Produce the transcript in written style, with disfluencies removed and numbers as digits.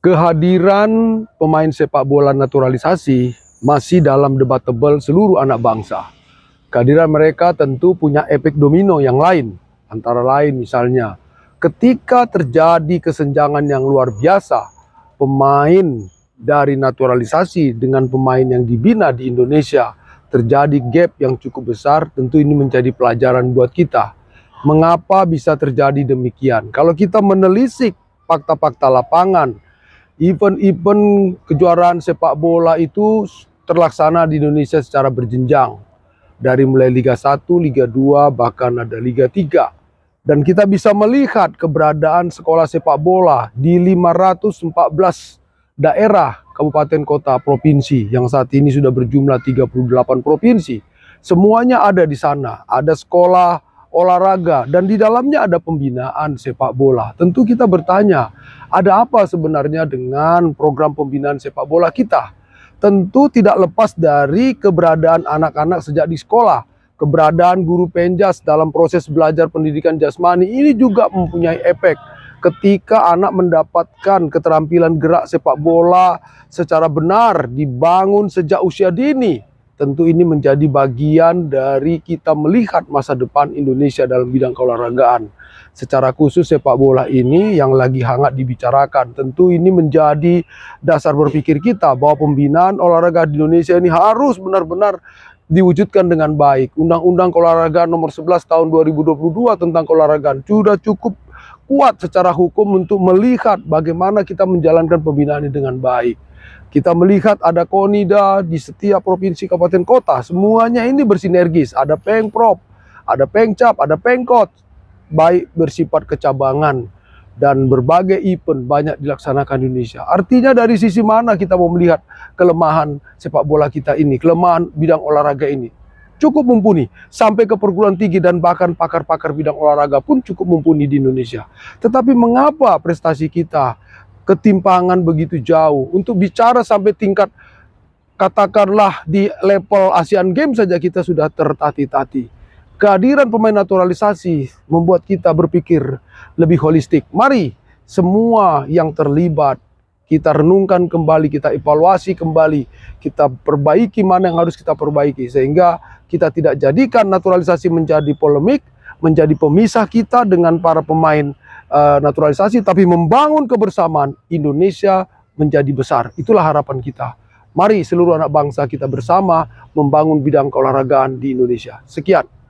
Kehadiran pemain sepak bola naturalisasi masih dalam debatable seluruh anak bangsa. Kehadiran mereka tentu punya efek domino yang lain. Antara lain misalnya, ketika terjadi kesenjangan yang luar biasa, pemain dari naturalisasi dengan pemain yang dibina di Indonesia, terjadi gap yang cukup besar, tentu ini menjadi pelajaran buat kita. Mengapa bisa terjadi demikian? Kalau kita menelisik fakta-fakta lapangan, event-event kejuaraan sepak bola itu terlaksana di Indonesia secara berjenjang. Dari mulai Liga 1, Liga 2, bahkan ada Liga 3. Dan kita bisa melihat keberadaan sekolah sepak bola di 514 daerah, kabupaten, kota, provinsi, yang saat ini sudah berjumlah 38 provinsi. Semuanya ada di sana, ada sekolah olahraga, dan di dalamnya ada pembinaan sepak bola. Tentu kita bertanya, ada apa sebenarnya dengan program pembinaan sepak bola kita? Tentu tidak lepas dari keberadaan anak-anak sejak di sekolah. Keberadaan guru penjas dalam proses belajar pendidikan jasmani ini juga mempunyai efek. Ketika anak mendapatkan keterampilan gerak sepak bola secara benar, dibangun sejak usia dini, tentu ini menjadi bagian dari kita melihat masa depan Indonesia dalam bidang keolahragaan. Secara khusus sepak bola ini yang lagi hangat dibicarakan. Tentu ini menjadi dasar berpikir kita bahwa pembinaan olahraga di Indonesia ini harus benar-benar diwujudkan dengan baik. Undang-Undang Keolahragaan Nomor 11 Tahun 2022 tentang keolahragaan sudah cukup kuat secara hukum untuk melihat bagaimana kita menjalankan pembinaan ini dengan baik. Kita melihat ada Konida di setiap provinsi, kabupaten, kota. Semuanya ini bersinergis. Ada Pengprov, ada Pengcap, ada Pengkot. Baik bersifat kecabangan dan berbagai event banyak dilaksanakan di Indonesia. Artinya dari sisi mana kita mau melihat kelemahan sepak bola kita ini, kelemahan bidang olahraga ini. Cukup mumpuni, sampai ke perguruan tinggi dan bahkan pakar-pakar bidang olahraga pun cukup mumpuni di Indonesia. Tetapi mengapa prestasi kita ketimpangan begitu jauh? Untuk bicara sampai tingkat katakanlah di level Asian Games saja kita sudah tertati-tati. Kehadiran pemain naturalisasi membuat kita berpikir lebih holistik. Mari semua yang terlibat kita renungkan kembali, kita evaluasi kembali, kita perbaiki mana yang harus kita perbaiki, sehingga kita tidak jadikan naturalisasi menjadi polemik, menjadi pemisah kita dengan para pemain naturalisasi, tapi membangun kebersamaan Indonesia menjadi besar. Itulah harapan kita. Mari seluruh anak bangsa kita bersama membangun bidang keolahragaan di Indonesia. Sekian.